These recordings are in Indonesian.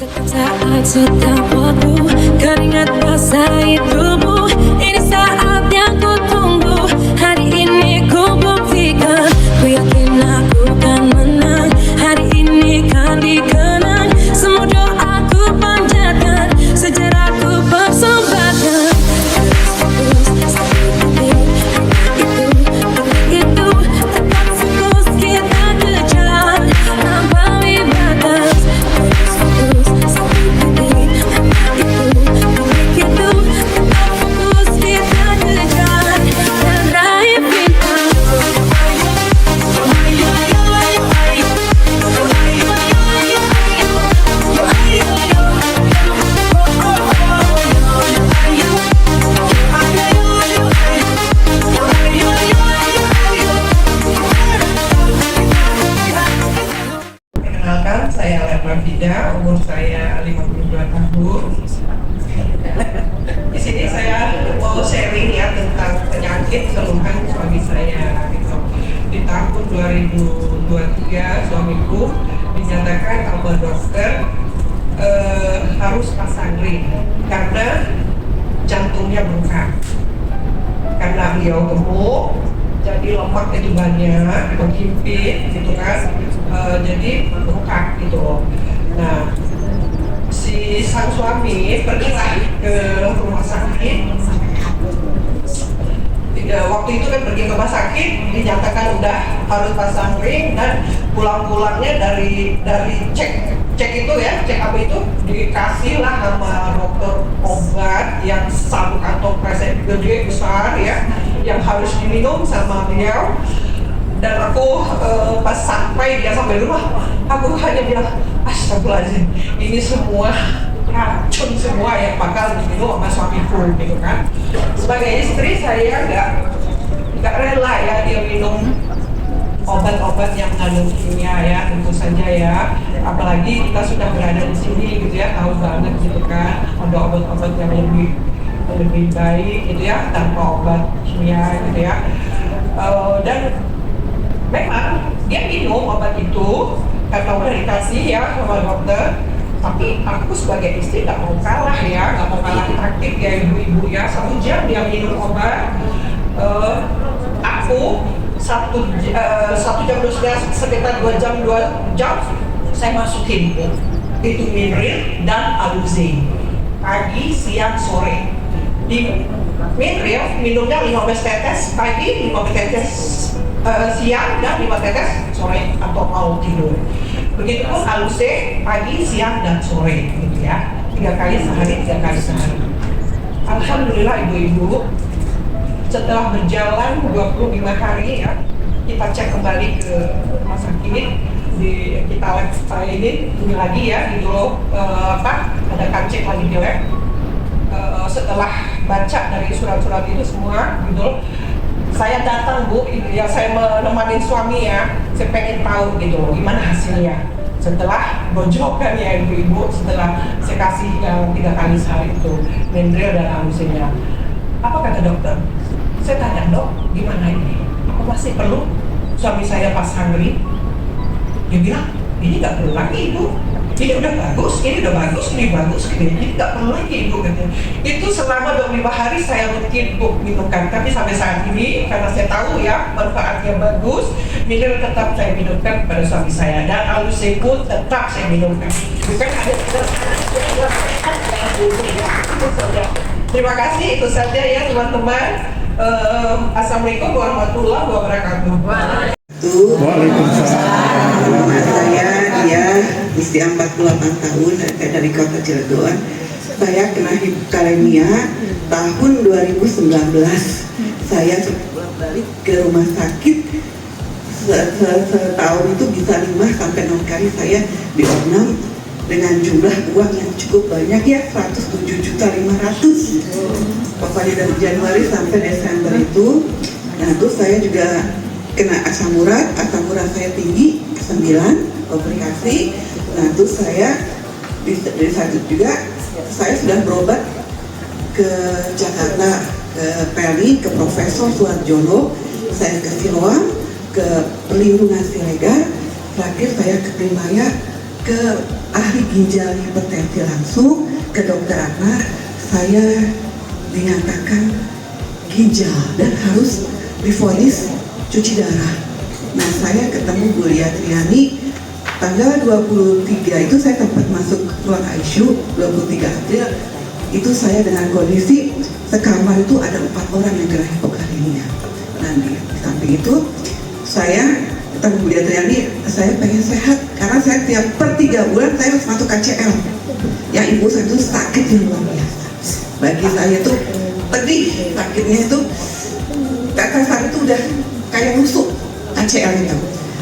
Saat setiap waktu keringat basahi tubuh. Ini saat yang ku tunggu. Hari ini ku buktikan. Ku yakin aku kan menang. Hari ini kan dikenang. Semua doaku panjatkan. Sejarahku persembahkan. Itu tetap fokus kita kejar. Melampaui batas. Perkenalkan, saya Letma Fida, umur saya 52 tahun. Di sini saya mau sharing ya tentang penyakit keluhan suami saya. Gitu. Di tahun 2023 suamiku dinyatakan sama dokter harus pasang ring karena jantungnya bengkak. Karena beliau gemuk, jadi lemak itu banyak, menghimpit gitu kan. Jadi bengkak gitu. Nah, si sang suami pergilah ke rumah sakit. Waktu itu kan pergi ke rumah sakit, dinyatakan udah harus pasang ring dan pulang-pulangnya dari cek itu ya, cek apa itu dikasih lah sama dokter obat yang satu kantong kresek gede besar ya, yang harus diminum sama beliau. Dan aku pas sampai rumah, aku hanya bilang, astagfirullahaladzim, ini semua racun semua yang bakal diminum sama suamiku gitu kan. Sebagai istri saya nggak rela ya dia minum obat-obat yang mengandung kimia ya, tentu saja ya. Apalagi kita sudah berada di sini gitu ya, tahu banget gitu kan, ada obat-obat yang lebih baik gitu ya, tanpa obat kimia gitu ya. Dan memang dia minum obat itu karena udah dikasih ya sama dokter. Tapi aku sebagai istri nggak mau kalah ya, nggak mau kalah taktik ya ibu-ibu ya. 1 jam dia minum obat, aku satu jam sekitar 2 jam saya masukin itu Minril dan Aluzin pagi, siang, sore. Di Minril minumnya 15 tetes pagi, 15 tetes siang, dan 5 tetes sore atau mau tidur. Begitupun Aluse pagi, siang, dan sore gitu ya, 3 kali sehari. Alhamdulillah ibu-ibu, setelah berjalan 25 hari ya, kita cek kembali ke rumah sakit, kita lab ini lagi ya, gitu ada cek lagi di lab. Setelah baca dari surat-surat itu semua gitu, saya datang Bu, ya saya menemani suami ya, saya pengen tahu gitu gimana hasilnya setelah bojokan ya ibu-ibu, setelah saya kasih yang 3 kali sehari itu Minril dan Alusinnya. Apa kata dokter? Saya tanya, dok, gimana ini? Apa masih perlu suami saya pasang ring? Dia bilang, ini nggak perlu lagi ibu, ini udah bagus, ini bagus, ini nggak perlu lagi ibu katanya. Itu selama 25 hari saya rutin Bu minumkan, tapi sampai saat ini karena saya tahu ya manfaatnya bagus, Minril tetap saya minumkan pada suami saya, dan Alusin pun tetap saya minumkan. Bukan ada terima kasih, itu saja ya teman-teman. Assalamualaikum warahmatullahi wabarakatuh. Waalaikumsalam. Nama saya dia usia 48 tahun, dari kota Cilegon. Saya kena hipokalemia tahun 2019. Saya balik ke rumah sakit, setahun itu bisa 5-6 kali saya diopnam dengan jumlah uang yang cukup banyak ya, 107.500.000. Pokoknya dari Januari sampai Desember itu. Nah terus saya juga kena asam urat saya tinggi 9, komplikasi. Nah terus saya dari saat itu juga saya sudah berobat ke Jakarta, ke Peli, ke Profesor Suarjono, saya ke Siloam, ke Pelindungan Siregar, terakhir saya ke Primaya ke ahli ginjal hipertensi langsung, ke dokter anak. Saya dinyatakan ginjal dan harus divonis cuci darah. Nah, saya ketemu Bu Lia Triani tanggal 23 itu saya sempat masuk ruang ICU. 23 April itu saya dengan kondisi sekamar itu ada 4 orang yang kena hipokalemia. Nah, di samping itu saya ketemu Bu Lia Triani, saya pengen sehat karena saya per 3 bulan saya harus masuk KCL. Yang ibu saya itu sakit yang luar biasa. Bagi saya itu pedih, sakitnya itu kata saya itu udah kayak rusuk KCL itu.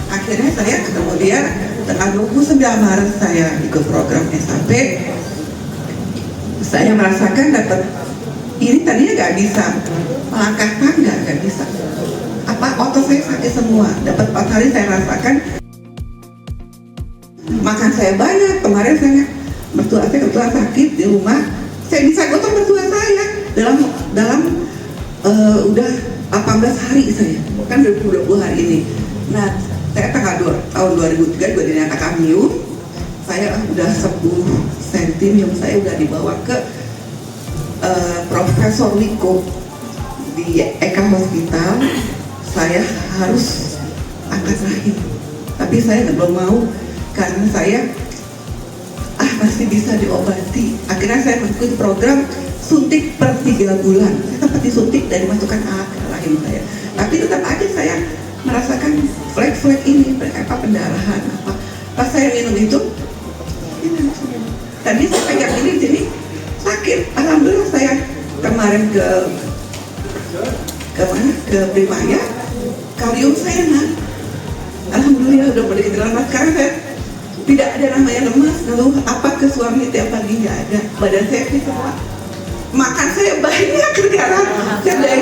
Akhirnya saya ketemu dia tanggal 29 Maret saya ikut program SAP. Saya merasakan dapat ini tadinya nggak bisa melangkah tangga, nggak bisa. Otot saya sakit semua. Dapat 4 hari saya rasakan makan saya banyak. Kemarin saya mertua saya sakit di rumah. Saya bisa gotong mertua saya dalam udah 18 hari saya, kan 20 hari ini. Nah, saya tahun 2003 juga dinyatakan MIUM. Saya udah 10 cm, saya udah dibawa ke Profesor Wiko di Eka Hospital. Saya harus angkat rahim, tapi saya belum mau karena saya pasti bisa diobati. Akhirnya saya mengikuti program suntik per 3 bulan. Saya sempat disuntik dari masukkan ke rahim saya, tapi tetap aja saya merasakan flek-flek ini, pendarahan apa. Pas saya minum itu, tadi saya pegang ini sini sakit. Alhamdulillah saya kemarin ke Primaya, kalium saya naik. Alhamdulillah udah boleh dijelaskan. Sekarang saya tidak ada namanya lemas, ngeluh apa ke suami tiap pagi nggak ada. Badan saya semua. Makan saya banyak sekarang. Saya